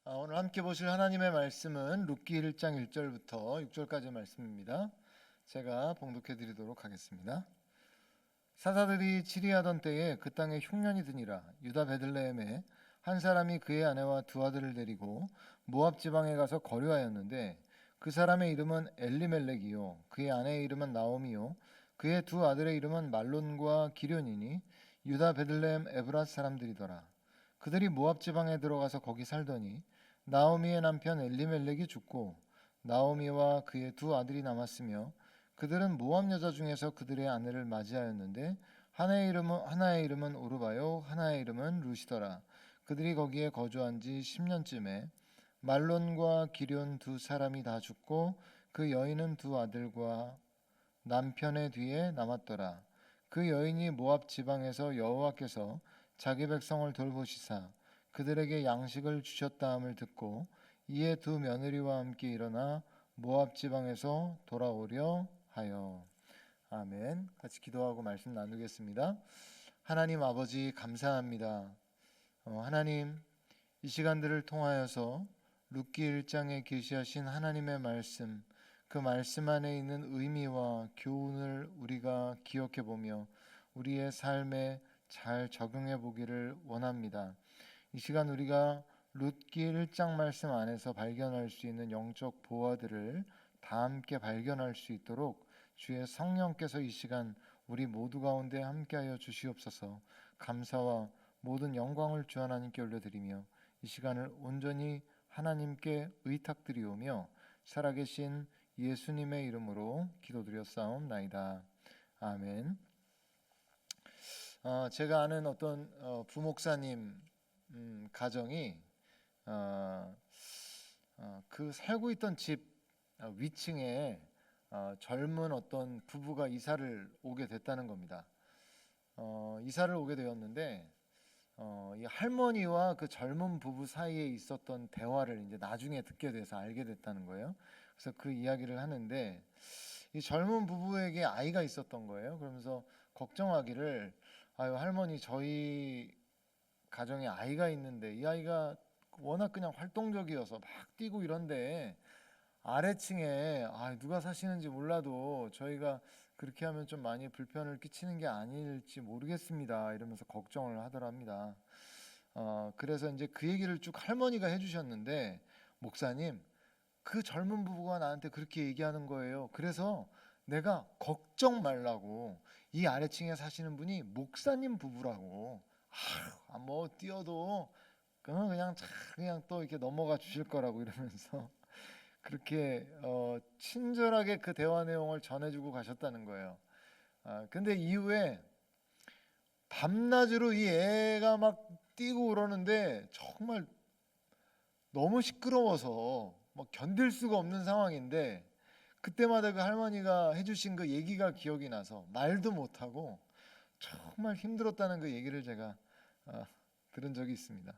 오늘 함께 보실 하나님의 말씀은 룻기 1장 1절부터 6절까지 말씀입니다. 제가 봉독해 드리도록 하겠습니다. 사사들이 치리하던 때에 그 땅에 흉년이 드니라. 유다 베들레헴에 한 사람이 그의 아내와 두 아들을 데리고 모압 지방에 가서 거류하였는데 그 사람의 이름은 엘리멜렉이요 그의 아내의 이름은 나오미요 그의 두 아들의 이름은 말론과 기련이니 유다 베들레헴 에브랏 사람들이더라. 그들이 모압 지방에 들어가서 거기 살더니 나오미의 남편 엘리멜렉이 죽고 나오미와 그의 두 아들이 남았으며 그들은 모압 여자 중에서 그들의 아내를 맞이하였는데 하나의 이름은 오르바요 하나의 이름은 루시더라. 그들이 거기에 거주한 지 10년쯤에 말론과 기럨 두 사람이 다 죽고 그 여인은 두 아들과 남편의 뒤에 남았더라. 그 여인이 모압 지방에서 여호와께서 자기 백성을 돌보시사 그들에게 양식을 주셨다함을 듣고 이에 두 며느리와 함께 일어나 모압 지방에서 돌아오려 하여. 아멘. 같이 기도하고 말씀 나누겠습니다. 하나님 아버지 감사합니다. 하나님 이 시간들을 통하여서 룻기 1장에 계시하신 하나님의 말씀, 그 말씀 안에 있는 의미와 교훈을 우리가 기억해 보며 우리의 삶에 잘 적용해 보기를 원합니다. 이 시간 우리가 룻기 1장 말씀 안에서 발견할 수 있는 영적 보화들을 다 함께 발견할 수 있도록 주의 성령께서 이 시간 우리 모두 가운데 함께하여 주시옵소서. 감사와 모든 영광을 주 하나님께 올려드리며 이 시간을 온전히 하나님께 의탁드리오며 살아계신 예수님의 이름으로 기도드렸사옵나이다. 아멘. 제가 아는 어떤 부목사님 가정이 그 살고 있던 집 위층에 젊은 어떤 부부가 이사를 오게 됐다는 겁니다. 이사를 오게 되었는데 이 할머니와 그 젊은 부부 사이에 있었던 대화를 이제 나중에 듣게 돼서 알게 됐다는 거예요. 그래서 그 이야기를 하는데 이 젊은 부부에게 아이가 있었던 거예요. 그러면서 걱정하기를 아유 할머니 저희 가정에 아이가 있는데 이 아이가 워낙 그냥 활동적이어서 막 뛰고 이런데 아래층에 누가 사시는지 몰라도 저희가 그렇게 하면 좀 많이 불편을 끼치는 게 아닐지 모르겠습니다. 이러면서 걱정을 하더랍니다. 그래서 이제 그 얘기를 쭉 할머니가 해주셨는데 목사님 그 젊은 부부가 나한테 그렇게 얘기하는 거예요. 그래서 내가 걱정 말라고 이 아래층에 사시는 분이 목사님 부부라고 뭐 뛰어도 그냥 또 이렇게 넘어가 주실 거라고 이러면서 그렇게 친절하게 그 대화 내용을 전해주고 가셨다는 거예요. 근데 이후에 밤낮으로 이 애가 막 뛰고 그러는데 정말 너무 시끄러워서 뭐 견딜 수가 없는 상황인데 그때마다 그 할머니가 해주신 그 얘기가 기억이 나서 말도 못하고 정말 힘들었다는 그 얘기를 제가 들은 적이 있습니다.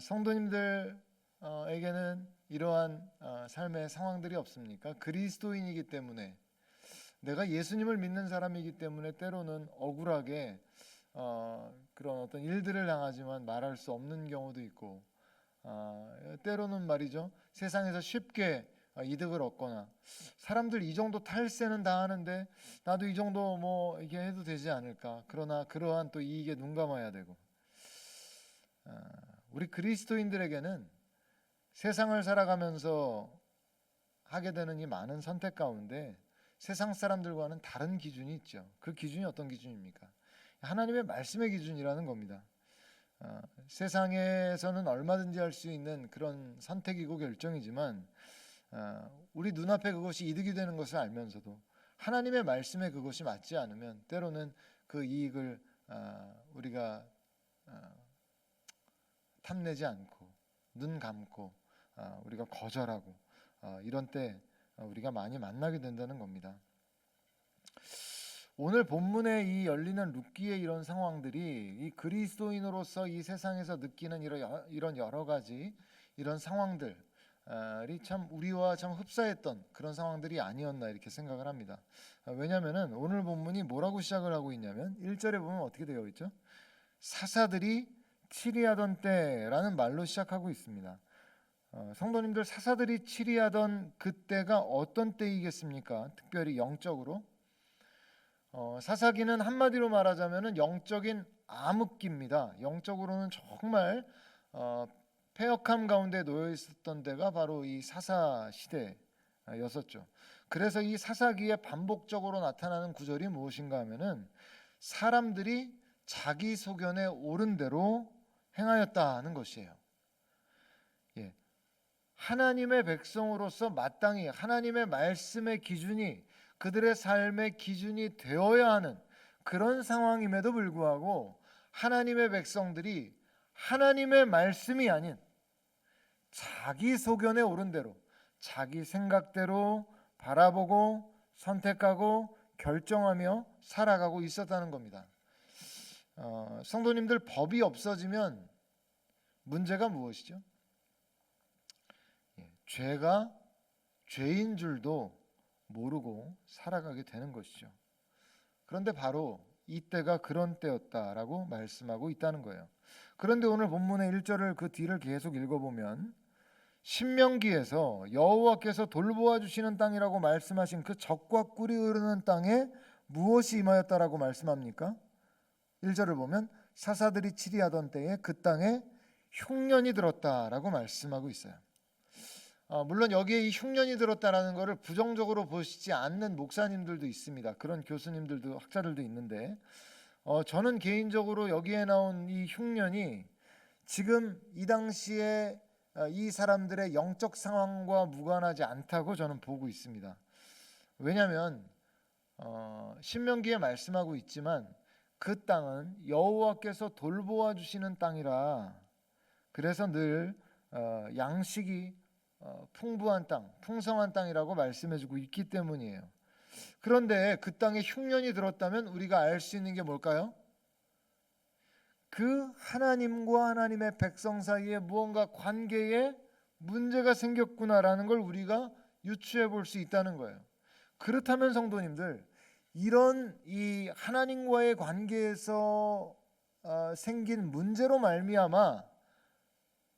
성도님들에게는 이러한 삶의 상황들이 없습니까? 그리스도인이기 때문에 내가 예수님을 믿는 사람이기 때문에 때로는 억울하게 그런 어떤 일들을 당하지만 말할 수 없는 경우도 있고 때로는 말이죠 세상에서 쉽게 이득을 얻거나 사람들 이 정도 탈세는 다 하는데 나도 이 정도 뭐 이게 해도 되지 않을까 그러나 그러한 또 이익에 눈 감아야 되고 우리 그리스도인들에게는 세상을 살아가면서 하게 되는 이 많은 선택 가운데 세상 사람들과는 다른 기준이 있죠. 그 기준이 어떤 기준입니까? 하나님의 말씀의 기준이라는 겁니다. 세상에서는 얼마든지 할 수 있는 그런 선택이고 결정이지만 우리 눈앞에 그것이 이득이 되는 것을 알면서도 하나님의 말씀에 그것이 맞지 않으면 때로는 그 이익을 우리가 탐내지 않고 눈 감고 우리가 거절하고 이런 때 우리가 많이 만나게 된다는 겁니다. 오늘 본문에 이 열리는 룻기의 이런 상황들이 이 그리스도인으로서 이 세상에서 느끼는 이런 여러 가지 이런 상황들이 참 우리와 참 흡사했던 그런 상황들이 아니었나 이렇게 생각을 합니다. 왜냐하면 오늘 본문이 뭐라고 시작을 하고 있냐면 1절에 보면 어떻게 되어 있죠? 사사들이 치리하던 때라는 말로 시작하고 있습니다. 성도님들, 사사들이 치리하던 그때가 어떤 때이겠습니까? 특별히 영적으로. 사사기는 한마디로 말하자면 영적인 암흑기입니다. 영적으로는 정말 패역함 가운데 놓여 있었던 때가 바로 이 사사 시대였었죠. 그래서 이 사사기에 반복적으로 나타나는 구절이 무엇인가 하면은 사람들이 자기 소견에 옳은 대로 행하였다는 것이에요. 예. 하나님의 백성으로서 마땅히 하나님의 말씀의 기준이 그들의 삶의 기준이 되어야 하는 그런 상황임에도 불구하고 하나님의 백성들이 하나님의 말씀이 아닌 자기 소견에 옳은 대로 자기 생각대로 바라보고 선택하고 결정하며 살아가고 있었다는 겁니다. 성도님들, 법이 없어지면 문제가 무엇이죠? 죄가 죄인 줄도 모르고 살아가게 되는 것이죠. 그런데 바로 이때가 그런 때였다라고 말씀하고 있다는 거예요. 그런데 오늘 본문의 1절을 그 뒤를 계속 읽어보면 신명기에서 여호와께서 돌보아 주시는 땅이라고 말씀하신 그 젖과 꿀이 흐르는 땅에 무엇이 임하였다라고 말씀합니까? 1절을 보면 사사들이 치리하던 때에 그 땅에 흉년이 들었다라고 말씀하고 있어요. 물론 여기에 이 흉년이 들었다라는 것을 부정적으로 보시지 않는 목사님들도 있습니다. 그런 교수님들도 학자들도 있는데 저는 개인적으로 여기에 나온 이 흉년이 지금 이 당시에 이 사람들의 영적 상황과 무관하지 않다고 저는 보고 있습니다. 왜냐하면 신명기에 말씀하고 있지만 그 땅은 여호와께서 돌보아 주시는 땅이라 그래서 늘 양식이 풍부한 땅, 풍성한 땅이라고 말씀해주고 있기 때문이에요. 그런데 그 땅에 흉년이 들었다면 우리가 알 수 있는 게 뭘까요? 그 하나님과 하나님의 백성 사이에 무언가 관계에 문제가 생겼구나라는 걸 우리가 유추해 볼 수 있다는 거예요. 그렇다면 성도님들, 이런 이 하나님과의 관계에서 생긴 문제로 말미암아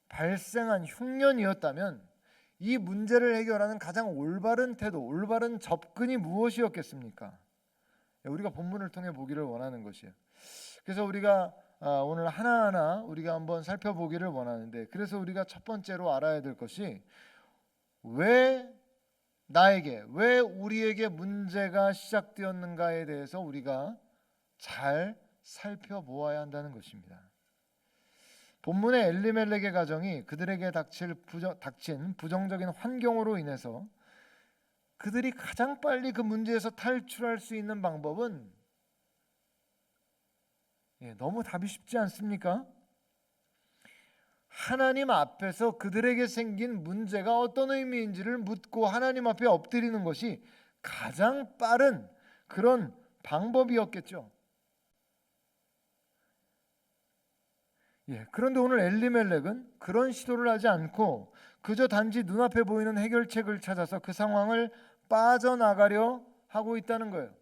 발생한 흉년이었다면 이 문제를 해결하는 가장 올바른 태도, 올바른 접근이 무엇이었겠습니까? 우리가 본문을 통해 보기를 원하는 것이에요. 그래서 우리가 오늘 하나하나 우리가 한번 살펴보기를 원하는데, 그래서 우리가 첫 번째로 알아야 될 것이 왜 나에게, 왜 우리에게 문제가 시작되었는가에 대해서 우리가 잘 살펴보아야 한다는 것입니다. 본문의 엘리멜렉의 가정이 그들에게 닥친 부정적인 환경으로 인해서 그들이 가장 빨리 그 문제에서 탈출할 수 있는 방법은 너무 답이 쉽지 않습니까? 하나님 앞에서 그들에게 생긴 문제가 어떤 의미인지를 묻고 하나님 앞에 엎드리는 것이 가장 빠른 그런 방법이었겠죠. 그런데 오늘 엘리멜렉은 그런 시도를 하지 않고 그저 단지 눈앞에 보이는 해결책을 찾아서 그 상황을 빠져나가려 하고 있다는 거예요.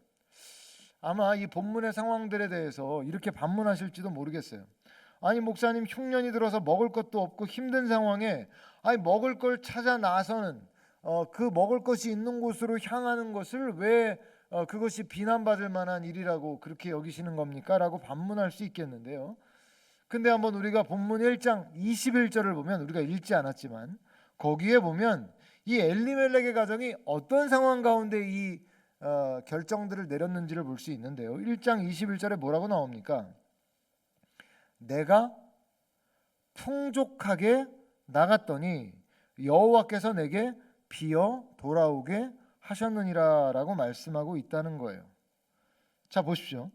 아마 이 본문의 상황들에 대해서 이렇게 반문하실지도 모르겠어요. 아니 목사님, 흉년이 들어서 먹을 것도 없고 힘든 상황에 먹을 걸 찾아 나서는 그 먹을 것이 있는 곳으로 향하는 것을 왜 그것이 비난받을 만한 일이라고 그렇게 여기시는 겁니까? 라고 반문할 수 있겠는데요. 근데 한번 우리가 본문 1장 21절을 보면, 우리가 읽지 않았지만 거기에 보면 이 엘리멜렉의 가정이 어떤 상황 가운데 이 결정들을 내렸는지를 볼 수 있는데요. 1장 21절에 뭐라고 나옵니까? 내가 풍족하게 나갔더니 여호와께서 내게 비어 돌아오게 하셨느니라 라고 말씀하고 있다는 거예요. 자, 보십시오.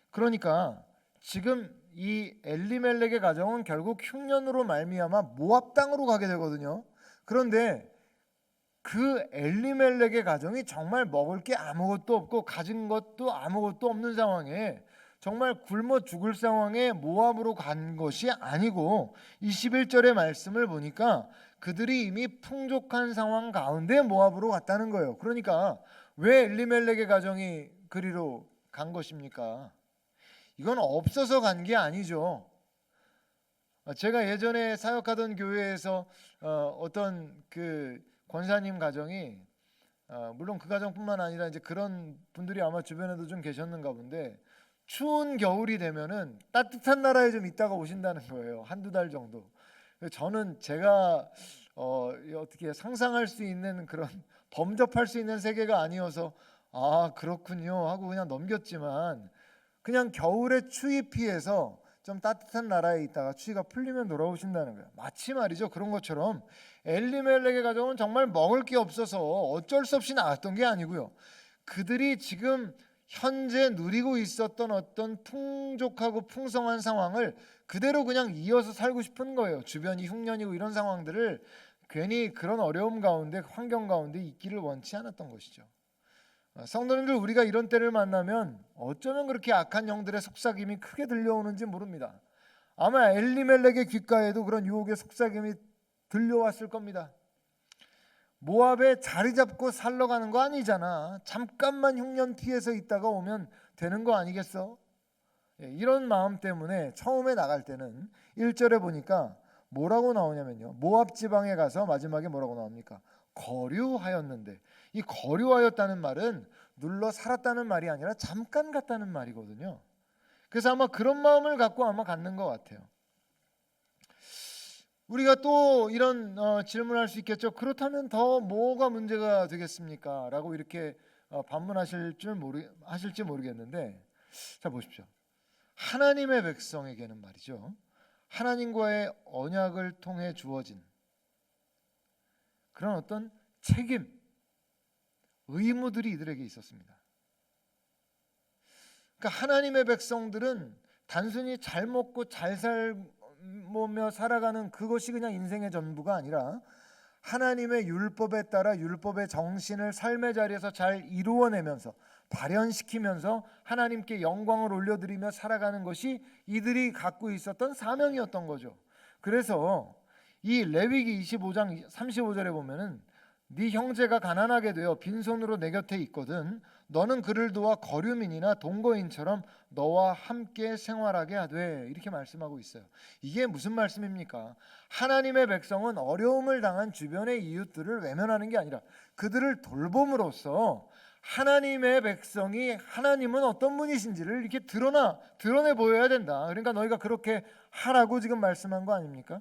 그러니까 지금 이 엘리멜렉의 가정은 결국 흉년으로 말미암아 모압 땅으로 가게 되거든요. 그런데 그 엘리멜렉의 가정이 정말 먹을 게 아무것도 없고 가진 것도 아무것도 없는 상황에, 정말 굶어 죽을 상황에 모압으로 간 것이 아니고 21절의 말씀을 보니까 그들이 이미 풍족한 상황 가운데 모압으로 갔다는 거예요. 그러니까 왜 엘리멜렉의 가정이 그리로 간 것입니까? 이건 없어서 간 게 아니죠. 제가 예전에 사역하던 교회에서 어떤 그 권사님 가정이 물론 그 가정뿐만 아니라 이제 그런 분들이 아마 주변에도 좀 계셨는가 본데, 추운 겨울이 되면은 따뜻한 나라에 좀 있다가 오신다는 거예요. 한두 달 정도. 저는 제가 어떻게 상상할 수 있는 그런 범접할 수 있는 세계가 아니어서 아 그렇군요 하고 그냥 넘겼지만, 그냥 겨울에 추위 피해서 좀 따뜻한 나라에 있다가 추위가 풀리면 돌아오신다는 거예요. 마치 말이죠, 그런 것처럼 엘리멜렉의 가정은 정말 먹을 게 없어서 어쩔 수 없이 나왔던 게 아니고요, 그들이 지금 현재 누리고 있었던 어떤 풍족하고 풍성한 상황을 그대로 그냥 이어서 살고 싶은 거예요. 주변이 흉년이고 이런 상황들을 괜히 그런 어려움 가운데, 환경 가운데 있기를 원치 않았던 것이죠. 성도님들, 우리가 이런 때를 만나면 어쩌면 그렇게 악한 영들의 속삭임이 크게 들려오는지 모릅니다. 아마 엘리멜렉의 귓가에도 그런 유혹의 속삭임이 들려왔을 겁니다. 모압에 자리 잡고 살러 가는 거 아니잖아. 잠깐만 흉년 피해서 있다가 오면 되는 거 아니겠어? 이런 마음 때문에 처음에 나갈 때는 1절에 보니까 뭐라고 나오냐면요, 모압 지방에 가서 마지막에 뭐라고 나옵니까? 거류하였는데, 이 거류하였다는 말은 눌러 살았다는 말이 아니라 잠깐 갔다는 말이거든요. 그래서 아마 그런 마음을 갖고 아마 갖는 것 같아요. 우리가 또 이런 질문할 수 있겠죠. 그렇다면 더 뭐가 문제가 되겠습니까? 라고 이렇게 반문하실지 모르겠는데, 자 보십시오. 하나님의 백성에게는 말이죠, 하나님과의 언약을 통해 주어진 그런 어떤 책임, 의무들이 이들에게 있었습니다. 그러니까 하나님의 백성들은 단순히 잘 먹고 잘 살며 살아가는 그것이 그냥 인생의 전부가 아니라, 하나님의 율법에 따라 율법의 정신을 삶의 자리에서 잘 이루어내면서 발현시키면서 하나님께 영광을 올려드리며 살아가는 것이 이들이 갖고 있었던 사명이었던 거죠. 그래서 이 레위기 25장 35절에 보면은 네 형제가 가난하게 되어 빈손으로 내 곁에 있거든 너는 그를 도와 거류민이나 동거인처럼 너와 함께 생활하게 하되, 이렇게 말씀하고 있어요. 이게 무슨 말씀입니까? 하나님의 백성은 어려움을 당한 주변의 이웃들을 외면하는 게 아니라 그들을 돌봄으로써 하나님의 백성이 하나님은 어떤 분이신지를 이렇게 드러내 보여야 된다. 그러니까 너희가 그렇게 하라고 지금 말씀한 거 아닙니까?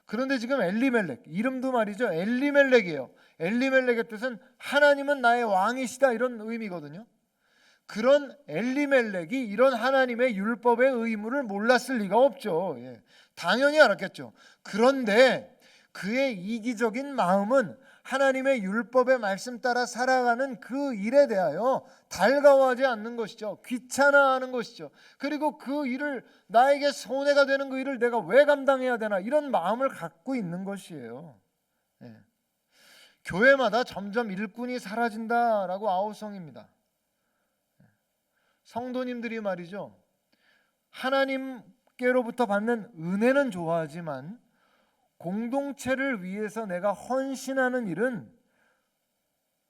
그런데 지금 엘리멜렉, 이름도 말이죠, 엘리멜렉이에요. 엘리멜렉의 뜻은 하나님은 나의 왕이시다, 이런 의미거든요. 그런 엘리멜렉이 이런 하나님의 율법의 의무를 몰랐을 리가 없죠. 당연히 알았겠죠. 그런데 그의 이기적인 마음은 하나님의 율법의 말씀 따라 살아가는 그 일에 대하여 달가워하지 않는 것이죠. 귀찮아하는 것이죠. 그리고 그 일을, 나에게 손해가 되는 그 일을 내가 왜 감당해야 되나, 이런 마음을 갖고 있는 것이에요. 교회마다 점점 일꾼이 사라진다라고 아우성입니다. 성도님들이 말이죠, 하나님께로부터 받는 은혜는 좋아하지만 공동체를 위해서 내가 헌신하는 일은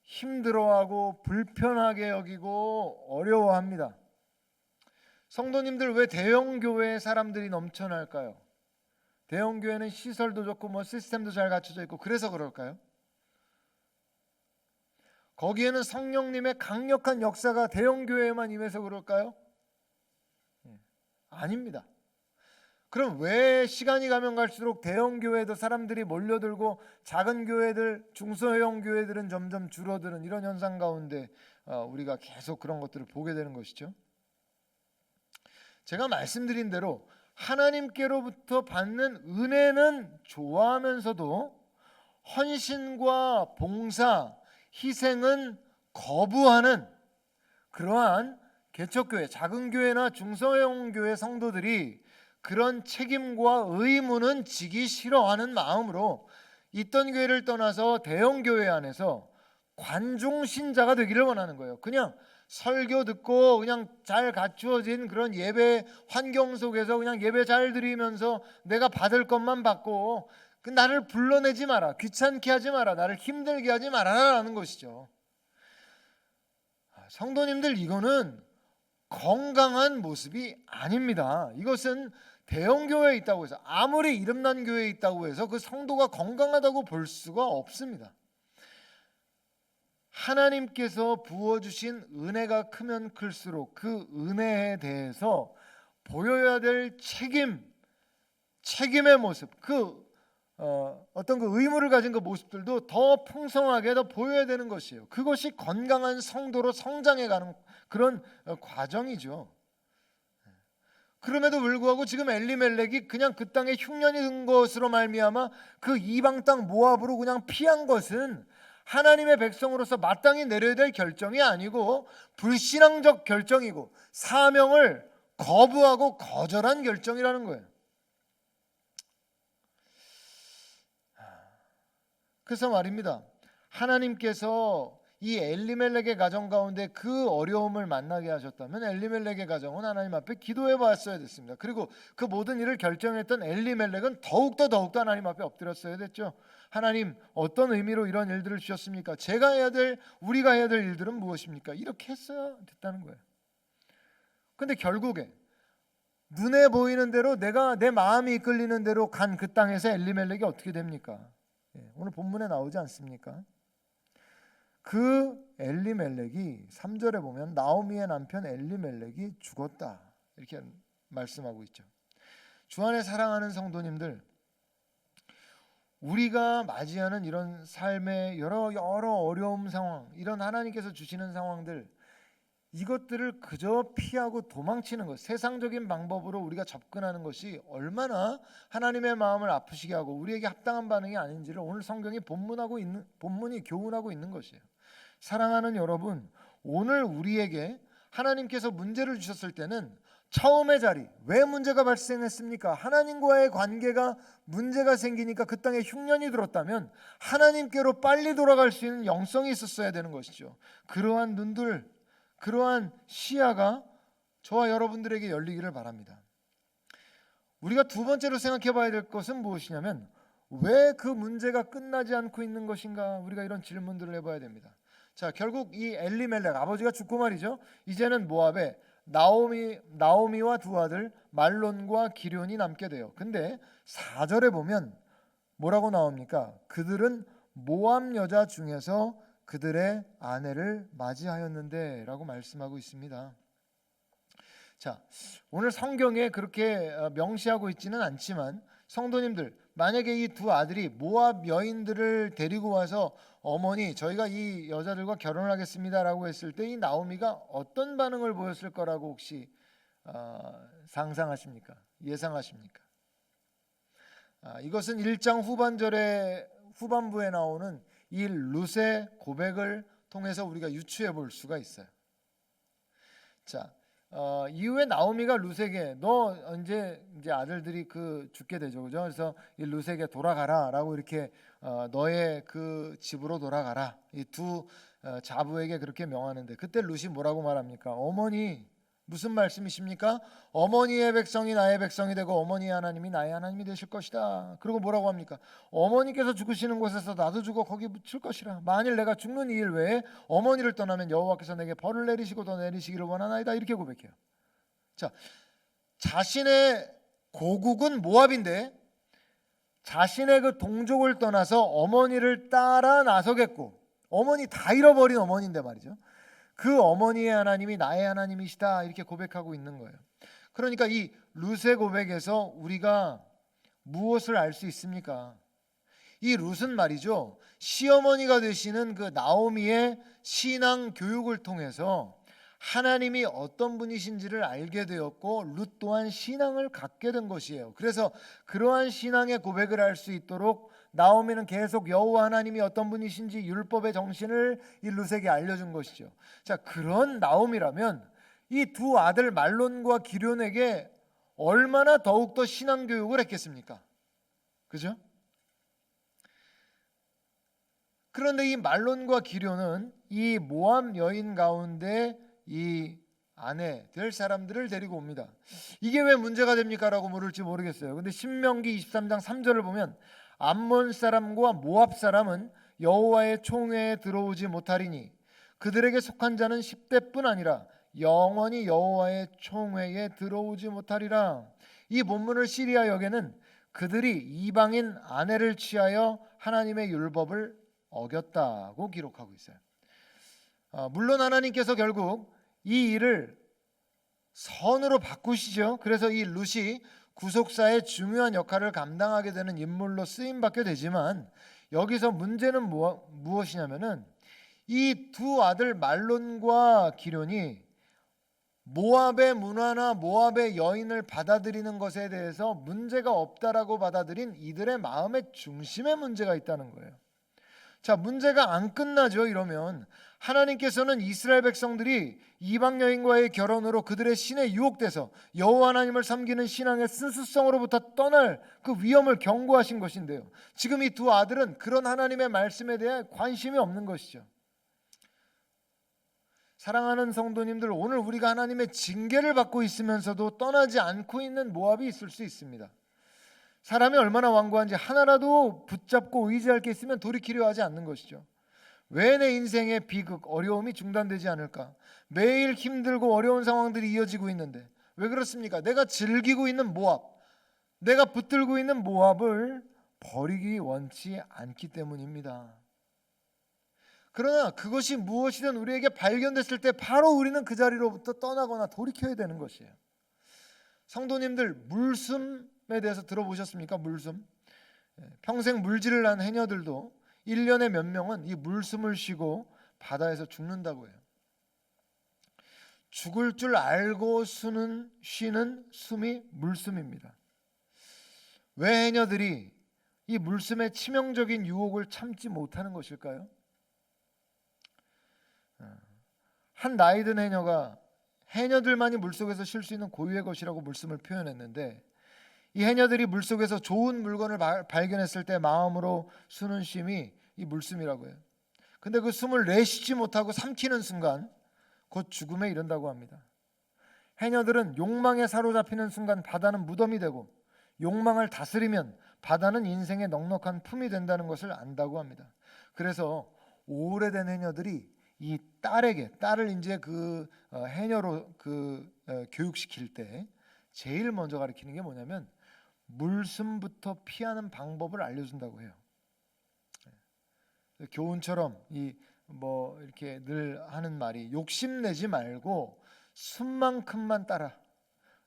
힘들어하고 불편하게 여기고 어려워합니다. 성도님들, 왜 대형교회에 사람들이 넘쳐날까요? 대형교회는 시설도 좋고 뭐 시스템도 잘 갖춰져 있고 그래서 그럴까요? 거기에는 성령님의 강력한 역사가 대형교회에만 임해서 그럴까요? 아닙니다. 그럼 왜 시간이 가면 갈수록 대형교회도 사람들이 몰려들고 작은 교회들, 중소형 교회들은 점점 줄어드는 이런 현상 가운데 우리가 계속 그런 것들을 보게 되는 것이죠. 제가 말씀드린 대로 하나님께로부터 받는 은혜는 좋아하면서도 헌신과 봉사, 희생은 거부하는 그러한 개척교회, 작은 교회나 중소형 교회 성도들이 그런 책임과 의무는 지기 싫어하는 마음으로 있던 교회를 떠나서 대형 교회 안에서 관중 신자가 되기를 원하는 거예요. 그냥 설교 듣고 그냥 잘 갖추어진 그런 예배 환경 속에서 그냥 예배 잘 드리면서 내가 받을 것만 받고 나를 불러내지 마라, 귀찮게 하지 마라, 나를 힘들게 하지 마라라는 것이죠. 성도님들, 이거는 건강한 모습이 아닙니다. 이것은 대형 교회에 있다고 해서, 아무리 이름난 교회에 있다고 해서 그 성도가 건강하다고 볼 수가 없습니다. 하나님께서 부어주신 은혜가 크면 클수록 그 은혜에 대해서 보여야 될 책임의 모습, 어떤 그 의무를 가진 그 모습들도 더 풍성하게 더 보여야 되는 것이에요. 그것이 건강한 성도로 성장해가는 그런 과정이죠. 그럼에도 불구하고 지금 엘리멜렉이 그냥 그 땅에 흉년이 든 것으로 말미암아 그 이방 땅 모압으로 그냥 피한 것은 하나님의 백성으로서 마땅히 내려야 될 결정이 아니고 불신앙적 결정이고 사명을 거부하고 거절한 결정이라는 거예요. 그래서 말입니다. 하나님께서 이 엘리멜렉의 가정 가운데 그 어려움을 만나게 하셨다면 엘리멜렉의 가정은 하나님 앞에 기도해 봤어야 됐습니다. 그리고 그 모든 일을 결정했던 엘리멜렉은 더욱더 하나님 앞에 엎드렸어야 됐죠. 하나님, 어떤 의미로 이런 일들을 주셨습니까? 우리가 해야 될 일들은 무엇입니까? 이렇게 했어야 됐다는 거예요. 근데 결국에 눈에 보이는 대로 내 마음이 이끌리는 대로 간 그 땅에서 엘리멜렉이 어떻게 됩니까? 오늘 본문에 나오지 않습니까? 그 엘리멜렉이 3절에 보면 나오미의 남편 엘리멜렉이 죽었다 이렇게 말씀하고 있죠. 주 안에 사랑하는 성도님들, 우리가 맞이하는 이런 삶의 여러 어려움 상황, 이런 하나님께서 주시는 상황들, 이것들을 그저 피하고 도망치는 것, 세상적인 방법으로 우리가 접근하는 것이 얼마나 하나님의 마음을 아프시게 하고 우리에게 합당한 반응이 아닌지를 오늘 성경이 본문이 교훈하고 있는 것이에요. 사랑하는 여러분, 오늘 우리에게 하나님께서 문제를 주셨을 때는 처음의 자리, 왜 문제가 발생했습니까? 하나님과의 관계가 문제가 생기니까 그 땅에 흉년이 들었다면 하나님께로 빨리 돌아갈 수 있는 영성이 있었어야 되는 것이죠. 그러한 눈들, 그러한 시야가 저와 여러분들에게 열리기를 바랍니다. 우리가 두 번째로 생각해 봐야 될 것은 무엇이냐면, 왜 그 문제가 끝나지 않고 있는 것인가? 우리가 이런 질문들을 해봐야 됩니다. 자, 결국 이 엘리멜렉, 아버지가 죽고 말이죠, 이제는 모압에 나오미와 두 아들 말론과 기럨이 남게 돼요. 근데 4절에 보면 뭐라고 나옵니까? 그들은 모압 여자 중에서 그들의 아내를 맞이하였는데 라고 말씀하고 있습니다. 자, 오늘 성경에 그렇게 명시하고 있지는 않지만 성도님들, 만약에 이 두 아들이 모압 여인들을 데리고 와서 어머니, 저희가 이 여자들과 결혼을 하겠습니다라고 했을 때 이 나오미가 어떤 반응을 보였을 거라고 혹시 상상하십니까? 예상하십니까? 이것은 1장 후반부에 나오는 이 룻의 고백을 통해서 우리가 유추해 볼 수가 있어요. 자, 이후에 나오미가 룻에게 너 언제 이제 아들들이 죽게 되죠, 그죠? 그래서 이 룻에게 돌아가라라고 이렇게 너의 그 집으로 돌아가라, 이 두 자부에게 그렇게 명하는데, 그때 룻이 뭐라고 말합니까? 어머니, 무슨 말씀이십니까? 어머니의 백성이 나의 백성이 되고 어머니의 하나님이 나의 하나님이 되실 것이다. 그리고 뭐라고 합니까? 어머니께서 죽으시는 곳에서 나도 죽어 거기 묻힐 것이라. 만일 내가 죽는 이 일 외에 어머니를 떠나면 여호와께서 내게 벌을 내리시고 더 내리시기를 원하나이다. 이렇게 고백해요. 자, 자신의 고국은 모압인데 자신의 그 동족을 떠나서 어머니를 따라 나서겠고, 어머니 다 잃어버린 어머니인데 말이죠, 그 어머니의 하나님이 나의 하나님이시다 이렇게 고백하고 있는 거예요. 그러니까 이 룻의 고백에서 우리가 무엇을 알 수 있습니까? 이 룻은 말이죠, 시어머니가 되시는 그 나오미의 신앙 교육을 통해서 하나님이 어떤 분이신지를 알게 되었고 룻 또한 신앙을 갖게 된 것이에요. 그래서 그러한 신앙의 고백을 할 수 있도록 나오미는 계속 여호와 하나님이 어떤 분이신지 율법의 정신을 이 룻에게 알려준 것이죠. 자, 그런 나오미라면 이 두 아들 말론과 기럨에게 얼마나 더욱더 신앙 교육을 했겠습니까? 그죠? 그런데 이 말론과 기럨은 이 모압 여인 가운데 이 아내 될 사람들을 데리고 옵니다. 이게 왜 문제가 됩니까? 라고 물을지 모르겠어요. 근데 신명기 23장 3절을 보면 암몬 사람과 모압 사람은 여호와의 총회에 들어오지 못하리니 그들에게 속한 자는 10대뿐 아니라 영원히 여호와의 총회에 들어오지 못하리라. 이 본문을 시리아 역에는 그들이 이방인 아내를 취하여 하나님의 율법을 어겼다고 기록하고 있어요. 물론 하나님께서 결국 이 일을 선으로 바꾸시죠. 그래서 이 룻이 구속사의 중요한 역할을 감당하게 되는 인물로 쓰임받게 되지만, 여기서 문제는 무엇이냐면은 이 두 아들 말론과 기럯이 모압의 문화나 모압의 여인을 받아들이는 것에 대해서 문제가 없다라고 받아들인 이들의 마음의 중심에 문제가 있다는 거예요. 자, 문제가 안 끝나죠. 이러면 하나님께서는 이스라엘 백성들이 이방 여인과의 결혼으로 그들의 신에 유혹돼서 여호와 하나님을 섬기는 신앙의 순수성으로부터 떠날 그 위험을 경고하신 것인데요, 지금 이 두 아들은 그런 하나님의 말씀에 대해 관심이 없는 것이죠. 사랑하는 성도님들, 오늘 우리가 하나님의 징계를 받고 있으면서도 떠나지 않고 있는 모압이 있을 수 있습니다. 사람이 얼마나 완고한지 하나라도 붙잡고 의지할 게 있으면 돌이키려 하지 않는 것이죠. 왜 내 인생의 비극, 어려움이 중단되지 않을까? 매일 힘들고 어려운 상황들이 이어지고 있는데 왜 그렇습니까? 내가 즐기고 있는 모압, 내가 붙들고 있는 모압을 버리기 원치 않기 때문입니다. 그러나 그것이 무엇이든 우리에게 발견됐을 때 바로 우리는 그 자리로부터 떠나거나 돌이켜야 되는 것이에요. 성도님들, 물숨에 대해서 들어보셨습니까? 물숨. 평생 물질을 한 해녀들도 1년에 몇 명은 이 물숨을 쉬고 바다에서 죽는다고 해요. 죽을 줄 알고 쉬는 숨이 물숨입니다. 왜 해녀들이 이 물숨의 치명적인 유혹을 참지 못하는 것일까요? 한 나이든 해녀가 해녀들만이 물속에서 쉴 수 있는 고유의 것이라고 물숨을 표현했는데, 이 해녀들이 물속에서 좋은 물건을 발견했을 때 마음으로 쉬는 쉼이 이 물숨이라고 해요. 근데 그 숨을 내쉬지 못하고 삼키는 순간 곧 죽음에 이른다고 합니다. 해녀들은 욕망에 사로잡히는 순간 바다는 무덤이 되고, 욕망을 다스리면 바다는 인생의 넉넉한 품이 된다는 것을 안다고 합니다. 그래서 오래된 해녀들이 이 딸을 이제 해녀로 교육시킬 때 제일 먼저 가르치는 게 뭐냐면 물숨부터 피하는 방법을 알려준다고 해요. 교훈처럼 이렇게 늘 하는 말이, 욕심내지 말고 숨만큼만 따라.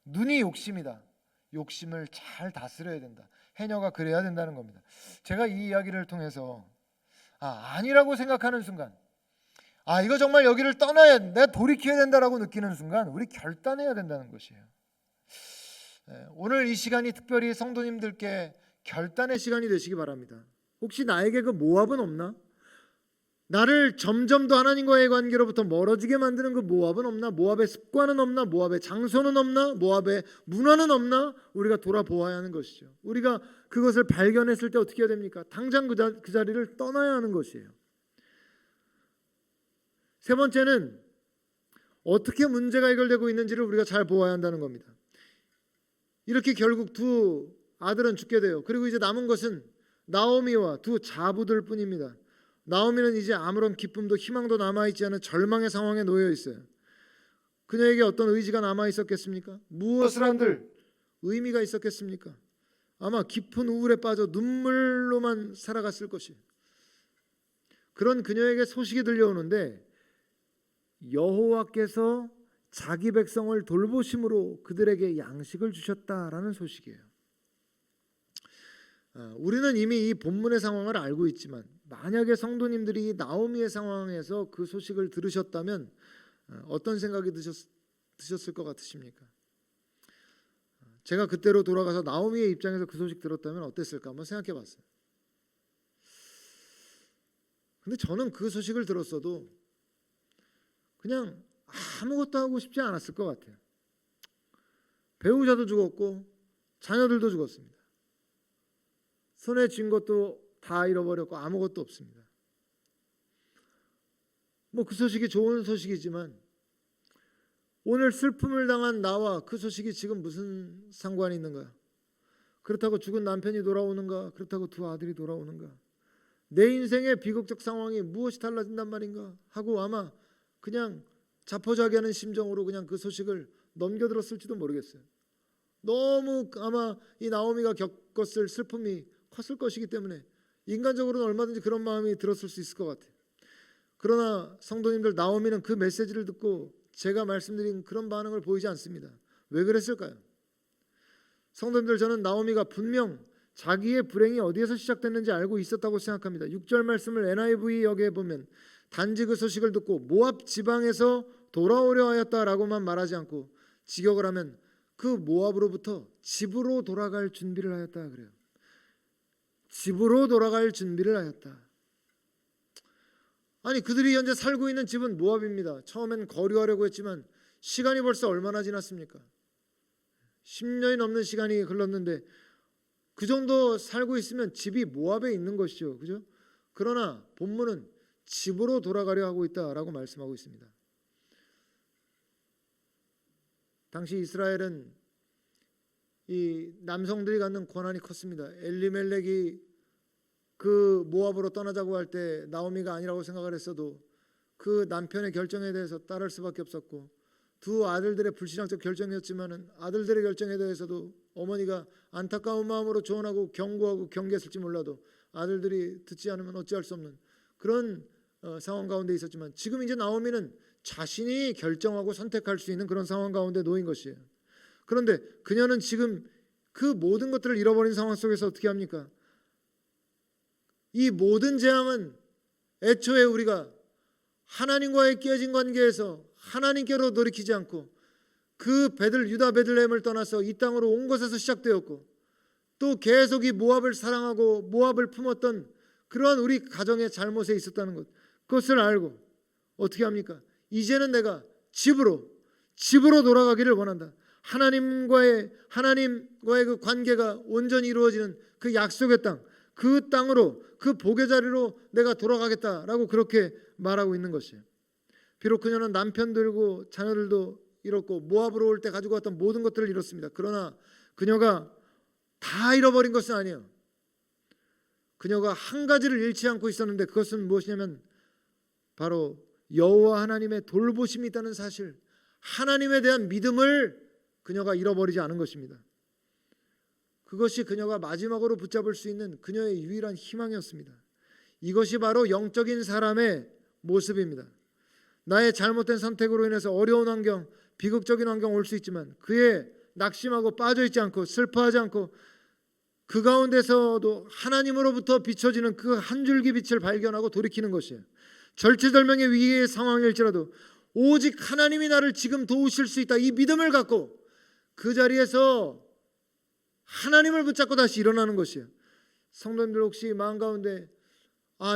눈이 욕심이다. 욕심을 잘 다스려야 된다. 해녀가 그래야 된다는 겁니다. 제가 이 이야기를 통해서 아니라고 생각하는 순간, 이거 정말 여기를 떠나야, 내가 돌이켜야 된다라고 느끼는 순간 우리 결단해야 된다는 것이에요. 오늘 이 시간이 특별히 성도님들께 결단의 시간이 되시기 바랍니다. 혹시 나에게 그 모압은 없나? 나를 점점 더 하나님과의 관계로부터 멀어지게 만드는 그 모압은 없나? 모압의 습관은 없나? 모압의 장소는 없나? 모압의 문화는 없나? 우리가 돌아보아야 하는 것이죠. 우리가 그것을 발견했을 때 어떻게 해야 됩니까? 당장 그 자리를 떠나야 하는 것이에요. 세 번째는 어떻게 문제가 해결되고 있는지를 우리가 잘 보아야 한다는 겁니다. 이렇게 결국 두 아들은 죽게 돼요. 그리고 이제 남은 것은 나오미와 두 자부들 뿐입니다. 나오미는 이제 아무런 기쁨도 희망도 남아있지 않은 절망의 상황에 놓여 있어요. 그녀에게 어떤 의지가 남아있었겠습니까? 무엇을 한들 의미가 있었겠습니까? 아마 깊은 우울에 빠져 눈물로만 살아갔을 것이에요. 그런 그녀에게 소식이 들려오는데, 여호와께서 자기 백성을 돌보심으로 그들에게 양식을 주셨다라는 소식이에요. 우리는 이미 이 본문의 상황을 알고 있지만, 만약에 성도님들이 나오미의 상황에서 그 소식을 들으셨다면 어떤 생각이 드셨을 것 같으십니까? 제가 그때로 돌아가서 나오미의 입장에서 그 소식 들었다면 어땠을까 한번 생각해 봤어요. 근데 저는 그 소식을 들었어도 그냥 아무것도 하고 싶지 않았을 것 같아요. 배우자도 죽었고 자녀들도 죽었습니다. 손에 쥔 것도 다 잃어버렸고 아무것도 없습니다. 그 소식이 좋은 소식이지만 오늘 슬픔을 당한 나와 그 소식이 지금 무슨 상관이 있는가? 그렇다고 죽은 남편이 돌아오는가? 그렇다고 두 아들이 돌아오는가? 내 인생의 비극적 상황이 무엇이 달라진단 말인가? 하고 아마 그냥 자포자기하는 심정으로 그냥 그 소식을 넘겨들었을지도 모르겠어요. 너무 아마 이 나오미가 겪었을 슬픔이 컸을 것이기 때문에 인간적으로는 얼마든지 그런 마음이 들었을 수 있을 것 같아요. 그러나 성도님들, 나오미는 그 메시지를 듣고 제가 말씀드린 그런 반응을 보이지 않습니다. 왜 그랬을까요? 성도님들, 저는 나오미가 분명 자기의 불행이 어디에서 시작됐는지 알고 있었다고 생각합니다. 6절 말씀을 NIV 역에 보면 단지 그 소식을 듣고 모압 지방에서 돌아오려 하였다라고만 말하지 않고 직역을 하면 그 모압으로부터 집으로 돌아갈 준비를 하였다 그래요. 집으로 돌아갈 준비를 하였다. 아니, 그들이 현재 살고 있는 집은 모압입니다. 처음엔 거류하려고 했지만 시간이 벌써 얼마나 지났습니까? 10년이 넘는 시간이 흘렀는데 그 정도 살고 있으면 집이 모압에 있는 것이죠. 그죠? 그러나 본문은 집으로 돌아가려 하고 있다라고 말씀하고 있습니다. 당시 이스라엘은 이 남성들이 갖는 권한이 컸습니다. 엘리멜렉이 그 모압으로 떠나자고 할 때 나오미가 아니라고 생각을 했어도 그 남편의 결정에 대해서 따를 수밖에 없었고, 두 아들들의 불신앙적 결정이었지만은 아들들의 결정에 대해서도 어머니가 안타까운 마음으로 조언하고 경고하고 경계했을지 몰라도 아들들이 듣지 않으면 어찌할 수 없는 그런 상황 가운데 있었지만, 지금 이제 나오미는 자신이 결정하고 선택할 수 있는 그런 상황 가운데 놓인 것이에요. 그런데 그녀는 지금 그 모든 것들을 잃어버린 상황 속에서 어떻게 합니까? 이 모든 재앙은 애초에 우리가 하나님과의 깨진 관계에서 하나님께로 돌이키지 않고 그 유다 베들레헴을 떠나서 이 땅으로 온 것에서 시작되었고, 또 계속 이 모압을 사랑하고 모압을 품었던 그러한 우리 가정의 잘못에 있었다는 것, 그것을 알고 어떻게 합니까? 이제는 내가 집으로 돌아가기를 원한다. 하나님과의 그 관계가 온전히 이루어지는 그 약속의 땅, 그 땅으로, 그 복의 자리로 내가 돌아가겠다라고 그렇게 말하고 있는 것이에요. 비록 그녀는 남편들고 자녀들도 잃었고 모압으로 올 때 가지고 왔던 모든 것들을 잃었습니다. 그러나 그녀가 다 잃어버린 것은 아니에요. 그녀가 한 가지를 잃지 않고 있었는데, 그것은 무엇이냐면 바로 여호와 하나님의 돌보심이 있다는 사실, 하나님에 대한 믿음을 그녀가 잃어버리지 않은 것입니다. 그것이 그녀가 마지막으로 붙잡을 수 있는 그녀의 유일한 희망이었습니다. 이것이 바로 영적인 사람의 모습입니다. 나의 잘못된 선택으로 인해서 어려운 환경, 비극적인 환경 올 수 있지만 그의 낙심하고 빠져있지 않고 슬퍼하지 않고 그 가운데서도 하나님으로부터 비춰지는 그 한 줄기 빛을 발견하고 돌이키는 것이에요. 절체절명의 위기의 상황일지라도 오직 하나님이 나를 지금 도우실 수 있다, 이 믿음을 갖고 그 자리에서 하나님을 붙잡고 다시 일어나는 것이에요. 성도님들, 혹시 마음 가운데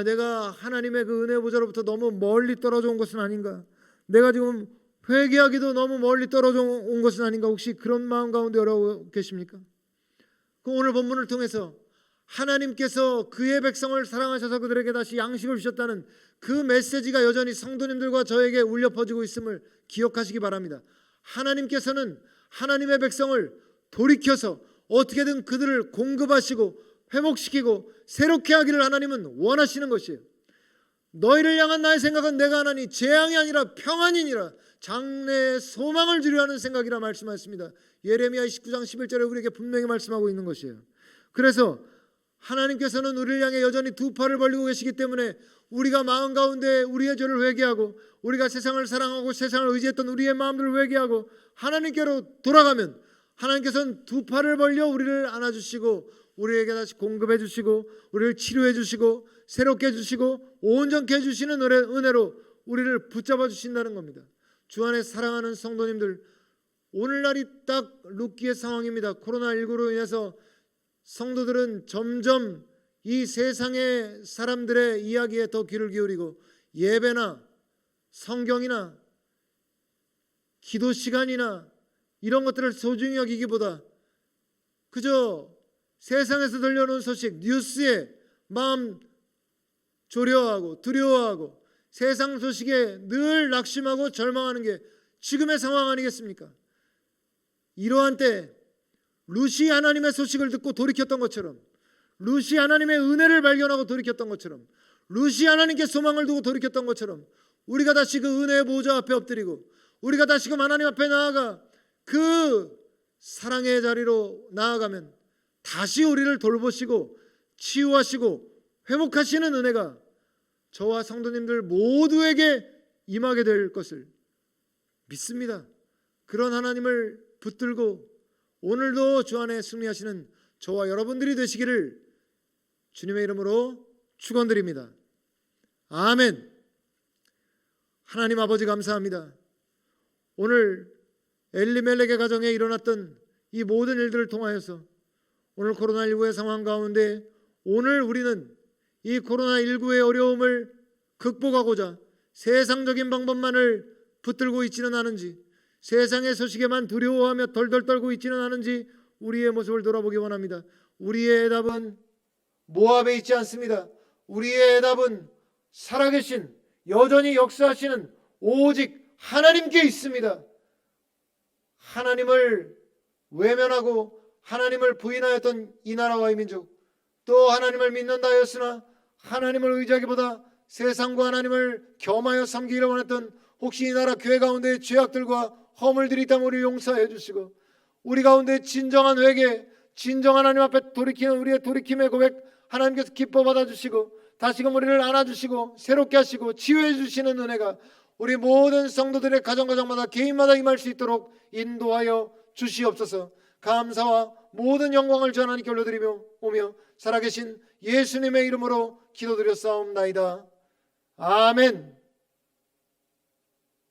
내가 하나님의 그 은혜 보좌로부터 너무 멀리 떨어져 온 것은 아닌가, 내가 지금 회개하기도 너무 멀리 떨어져 온 것은 아닌가, 혹시 그런 마음 가운데 여러분 계십니까? 그 오늘 본문을 통해서 하나님께서 그의 백성을 사랑하셔서 그들에게 다시 양식을 주셨다는 그 메시지가 여전히 성도님들과 저에게 울려 퍼지고 있음을 기억하시기 바랍니다. 하나님께서는 하나님의 백성을 돌이켜서 어떻게든 그들을 공급하시고 회복시키고 새롭게 하기를 하나님은 원하시는 것이에요. 너희를 향한 나의 생각은 내가 하나니 재앙이 아니라 평안이니라, 장래의 소망을 주려 하는 생각이라 말씀하셨습니다. 예레미야 29장 11절에 우리에게 분명히 말씀하고 있는 것이에요. 그래서 하나님께서는 우리를 향해 여전히 두 팔을 벌리고 계시기 때문에 우리가 마음 가운데 우리의 죄를 회개하고 우리가 세상을 사랑하고 세상을 의지했던 우리의 마음들을 회개하고 하나님께로 돌아가면 하나님께서는 두 팔을 벌려 우리를 안아주시고 우리에게 다시 공급해 주시고 우리를 치료해 주시고 새롭게 해주시고 온전케 해주시는 은혜로 우리를 붙잡아 주신다는 겁니다. 주 안에 사랑하는 성도님들, 오늘날이 딱 룻기의 상황입니다. 코로나19로 인해서 성도들은 점점 이 세상의 사람들의 이야기에 더 귀를 기울이고 예배나 성경이나 기도 시간이나 이런 것들을 소중히 여기기보다 그저 세상에서 들려오는 소식, 뉴스에 마음 조려하고 두려워하고 세상 소식에 늘 낙심하고 절망하는 게 지금의 상황 아니겠습니까? 이러한 때 룻이 하나님의 소식을 듣고 돌이켰던 것처럼, 룻이 하나님의 은혜를 발견하고 돌이켰던 것처럼, 룻이 하나님께 소망을 두고 돌이켰던 것처럼 우리가 다시 그 은혜의 보좌 앞에 엎드리고 우리가 다시금 하나님 앞에 나아가 그 사랑의 자리로 나아가면 다시 우리를 돌보시고 치유하시고 회복하시는 은혜가 저와 성도님들 모두에게 임하게 될 것을 믿습니다. 그런 하나님을 붙들고 오늘도 주 안에 승리하시는 저와 여러분들이 되시기를 주님의 이름으로 축원드립니다. 아멘. 하나님 아버지 감사합니다. 오늘 엘리멜렉의 가정에 일어났던 이 모든 일들을 통하여서 오늘 코로나19의 상황 가운데 오늘 우리는 이 코로나19의 어려움을 극복하고자 세상적인 방법만을 붙들고 있지는 않은지, 세상의 소식에만 두려워하며 덜덜 떨고 있지는 않은지 우리의 모습을 돌아보기 원합니다. 우리의 해답은 모압에 있지 않습니다. 우리의 해답은 살아계신 여전히 역사하시는 오직 하나님께 있습니다. 하나님을 외면하고 하나님을 부인하였던 이 나라와 이 민족, 또 하나님을 믿는다 하였으나 하나님을 의지하기보다 세상과 하나님을 겸하여 섬기기를 원했던 혹시 이 나라 교회 가운데 죄악들과 허물들이 있다면 우리 용서해 주시고, 우리 가운데 진정한 회개, 진정한 하나님 앞에 돌이키는 우리의 돌이킴의 고백 하나님께서 기뻐 받아주시고 다시금 우리를 안아주시고 새롭게 하시고 치유해 주시는 은혜가 우리 모든 성도들의 가정마다 개인마다 임할 수 있도록 인도하여 주시옵소서. 감사와 모든 영광을 주 하나님께 올려드리며 오며 살아계신 예수님의 이름으로 기도드렸사옵나이다. 아멘.